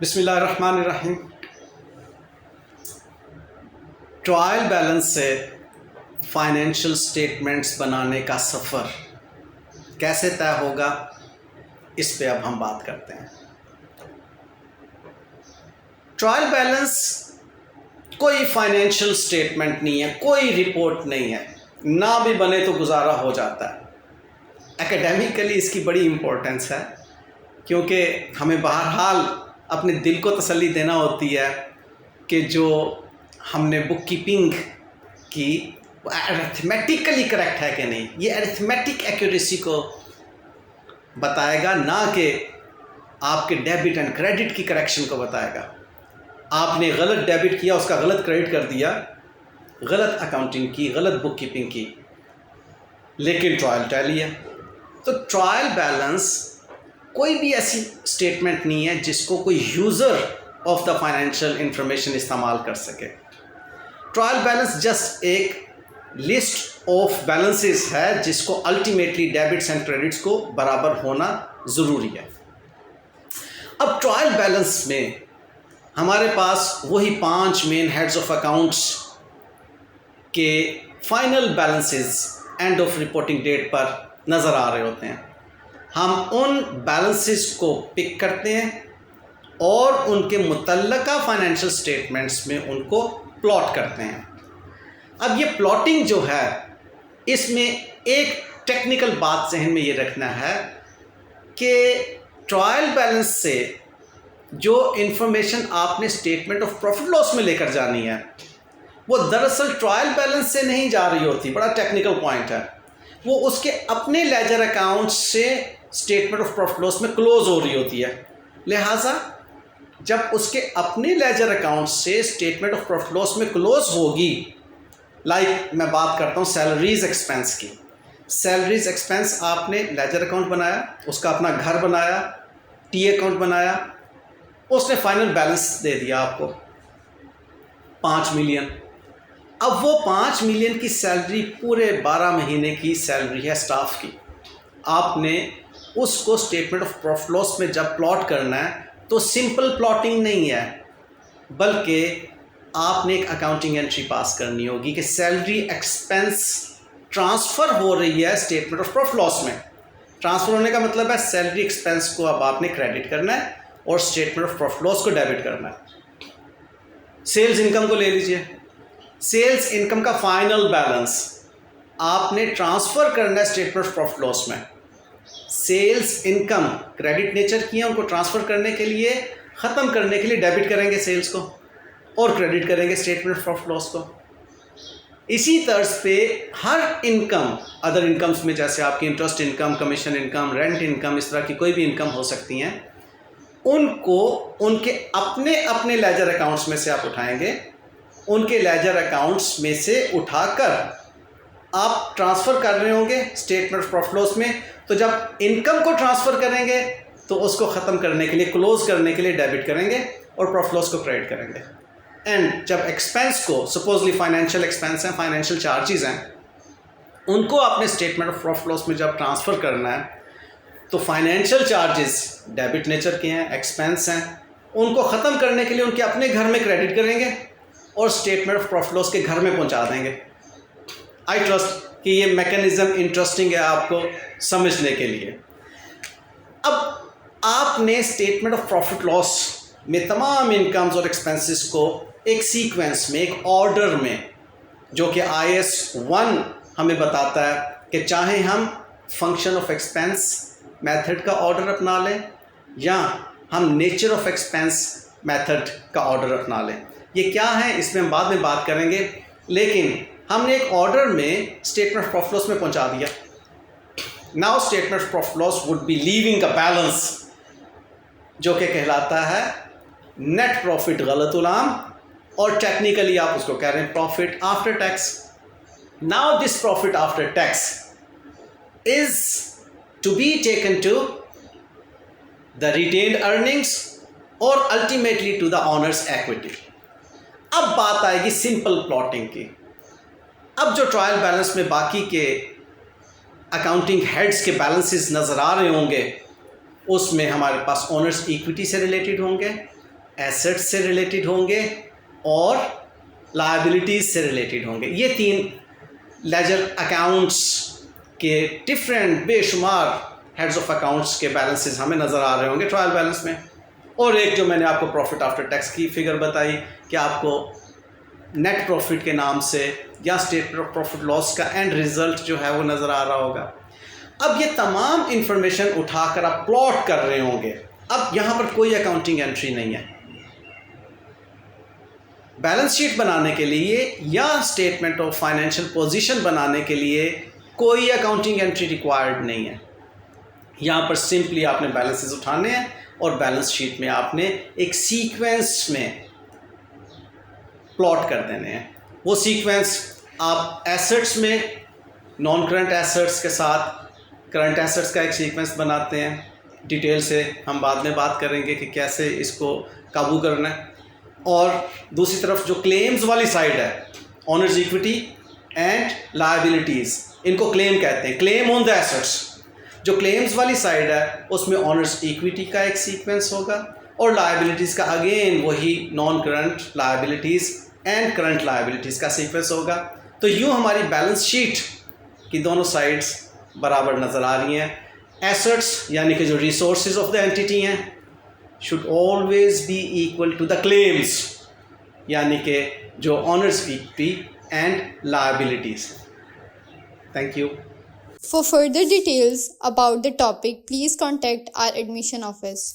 बिस्मिल्लाहिर्रहमानिर्रहीम। Trial balance से financial statements बनाने का सफ़र कैसे तय होगा, इस पे अब हम बात करते हैं। ट्रायल बैलेंस कोई फाइनेंशियल स्टेटमेंट नहीं है, कोई रिपोर्ट नहीं है, ना भी बने तो गुजारा हो जाता है। एकेडमिकली इसकी बड़ी इम्पोर्टेंस है, क्योंकि हमें बहरहाल अपने दिल को तसल्ली देना होती है कि जो हमने बुक कीपिंग की वो अरिथमेटिकली करेक्ट है कि नहीं। ये अरिथमेटिक एक्यूरेसी को बताएगा, ना कि आपके डेबिट एंड क्रेडिट की करेक्शन को बताएगा। आपने गलत डेबिट किया, उसका गलत क्रेडिट कर दिया, गलत अकाउंटिंग की, गलत बुक कीपिंग की, लेकिन ट्रायल टैली है। तो ट्रायल बैलेंस कोई भी ऐसी स्टेटमेंट नहीं है जिसको कोई user of the financial information इस्तेमाल कर सके। ट्रायल बैलेंस जस्ट एक लिस्ट ऑफ बैलेंसेस है जिसको अल्टीमेटली डेबिट्स एंड क्रेडिट्स को बराबर होना ज़रूरी है। अब ट्रायल बैलेंस में हमारे पास वही 5 मेन हेड्स ऑफ अकाउंट्स के final balances end of reporting date पर नज़र आ रहे होते हैं। हम उन बैलेंसेस को पिक करते हैं और उनके मुतल्लका फाइनेंशियल स्टेटमेंट्स में उनको प्लॉट करते हैं। अब ये प्लॉटिंग जो है, इसमें एक टेक्निकल बात जहन में ये रखना है कि ट्रायल बैलेंस से जो इंफॉर्मेशन आपने स्टेटमेंट ऑफ प्रॉफिट लॉस में लेकर जानी है, वो दरअसल ट्रायल बैलेंस से नहीं जा रही होती। बड़ा टेक्निकल पॉइंट है। वो उसके अपने लेजर अकाउंट से स्टेटमेंट ऑफ प्रॉफिट लॉस में क्लोज हो रही होती है। लिहाजा जब उसके अपने लेजर अकाउंट से स्टेटमेंट ऑफ प्रॉफिट लॉस में क्लोज होगी, लाइक मैं बात करता हूँ सैलरीज एक्सपेंस की। सैलरीज एक्सपेंस आपने लेजर अकाउंट बनाया, उसका अपना घर बनाया, टी अकाउंट बनाया, उसने फाइनल बैलेंस दे दिया आपको 5 मिलियन। अब वो 5 मिलियन की सैलरी पूरे 12 महीने की सैलरी है स्टाफ की। आपने उसको स्टेटमेंट ऑफ प्रॉफिट लॉस में जब प्लॉट करना है तो सिंपल प्लॉटिंग नहीं है, बल्कि आपने एक अकाउंटिंग एंट्री पास करनी होगी कि सैलरी एक्सपेंस ट्रांसफ़र हो रही है स्टेटमेंट ऑफ प्रॉफिट लॉस में। ट्रांसफ़र होने का मतलब है सैलरी एक्सपेंस को अब आपने क्रेडिट करना है और स्टेटमेंट ऑफ प्रॉफिट लॉस को डेबिट करना है। सेल्स इनकम को ले लीजिए। सेल्स इनकम का फाइनल बैलेंस आपने ट्रांसफ़र करना है स्टेटमेंट ऑफ प्रॉफिट लॉस में। सेल्स इनकम क्रेडिट नेचर की है, उनको ट्रांसफ़र करने के लिए, ख़त्म करने के लिए डेबिट करेंगे सेल्स को और क्रेडिट करेंगे स्टेटमेंट ऑफ प्रॉफिट लॉस को। इसी तर्ज पे हर इनकम, अदर इनकम्स में जैसे आपकी interest income, commission income, rent income, इस तरह की कोई भी इनकम हो सकती हैं, उनको उनके अपने अपने लेजर अकाउंट्स में से आप उठाएंगे। उनके लेजर अकाउंट्स में से उठाकर आप ट्रांसफ़र कर रहे होंगे स्टेटमेंट ऑफ प्रॉफिट लॉस में। तो जब इनकम को ट्रांसफ़र करेंगे तो उसको ख़त्म करने के लिए, क्लोज़ करने के लिए डेबिट करेंगे और प्रॉफिट लॉस को क्रेडिट करेंगे। एंड जब एक्सपेंस को, सपोजली फाइनेंशियल एक्सपेंस हैं, फाइनेंशियल चार्जेस हैं, उनको आपने स्टेटमेंट ऑफ प्रॉफिट लॉस में जब ट्रांसफ़र करना है तो फाइनेंशियल चार्जेस डेबिट नेचर के हैं, एक्सपेंस हैं, उनको ख़त्म करने के लिए उनके अपने घर में क्रेडिट करेंगे और स्टेटमेंट ऑफ प्रॉफिट लॉस के घर में पहुंचा देंगे। आई ट्रस्ट कि ये मैकेनिज़्म इंटरेस्टिंग है आपको समझने के लिए। अब आपने स्टेटमेंट ऑफ प्रॉफिट लॉस में तमाम इनकम्स और एक्सपेंसेस को एक सीक्वेंस में, एक ऑर्डर में, जो कि IAS 1 हमें बताता है कि चाहे हम फंक्शन ऑफ एक्सपेंस मेथड का ऑर्डर अपना लें या हम नेचर ऑफ एक्सपेंस मेथड का ऑर्डर अपना लें। ये क्या है इसमें हम बाद में बात करेंगे, लेकिन हमने एक ऑर्डर में स्टेटमेंट ऑफ प्रॉफिट लॉस में पहुंचा दिया। Now statement of profit loss would be leaving a balance जो कि कहलाता है नेट प्रॉफिट गलतुल-आम, और टेक्निकली आप उसको कह रहे हैं profit after tax. Now this profit after tax is to be taken to the retained earnings और ultimately to the owners equity. अब बात आएगी सिंपल प्लॉटिंग की। अब जो ट्रायल बैलेंस में बाकी के अकाउंटिंग हेड्स के बैलेंसेस नज़र आ रहे होंगे, उसमें हमारे पास ओनर्स इक्विटी से रिलेटेड होंगे एसेट्स से रिलेटेड होंगे और लायबिलिटीज़ से रिलेटेड होंगे। ये 3 लेजर अकाउंट्स के डिफरेंट बेशुमार हेड्स ऑफ अकाउंट्स के बैलेंसेस हमें नज़र आ रहे होंगे ट्रायल बैलेंस में। और एक जो मैंने आपको प्रॉफिट आफ्टर टैक्स की फिगर बताई कि आपको नेट प्रॉफिट के नाम से या स्टेटमेंट ऑफ प्रॉफिट लॉस का एंड रिजल्ट जो है वो नज़र आ रहा होगा। अब ये तमाम इंफॉर्मेशन उठाकर आप प्लॉट कर रहे होंगे। अब यहाँ पर कोई अकाउंटिंग एंट्री नहीं है। बैलेंस शीट बनाने के लिए या स्टेटमेंट ऑफ फाइनेंशियल पोजीशन बनाने के लिए कोई अकाउंटिंग एंट्री रिक्वायर्ड नहीं है। यहाँ पर सिंपली आपने बैलेंसेस उठाने हैं और बैलेंस शीट में आपने एक सीक्वेंस में प्लॉट कर देने हैं। वो सीक्वेंस आप एसेट्स में नॉन करंट एसेट्स के साथ करंट एसेट्स का एक सीक्वेंस बनाते हैं। डिटेल से हम बाद में बात करेंगे कि कैसे इसको काबू करना है। और दूसरी तरफ जो क्लेम्स वाली साइड है, ऑनर्स इक्विटी एंड लायबिलिटीज़, इनको क्लेम कहते हैं, क्लेम ऑन द एसेट्स। जो क्लेम्स वाली साइड है उसमें ऑनर्स इक्विटी का एक सीक्वेंस होगा और लायबिलिटीज़ का अगेन वही non current liabilities and current liabilities का सीक्वेंस होगा। तो यूँ हमारी बैलेंस शीट की दोनों साइड्स बराबर नज़र आ रही हैं। एसेट्स यानी कि जो रिसोर्सेज ऑफ द एंटिटी हैं should always be equal to the claims, यानी कि जो owners equity and liabilities. Thank you. For further details about the topic, please contact our admission office.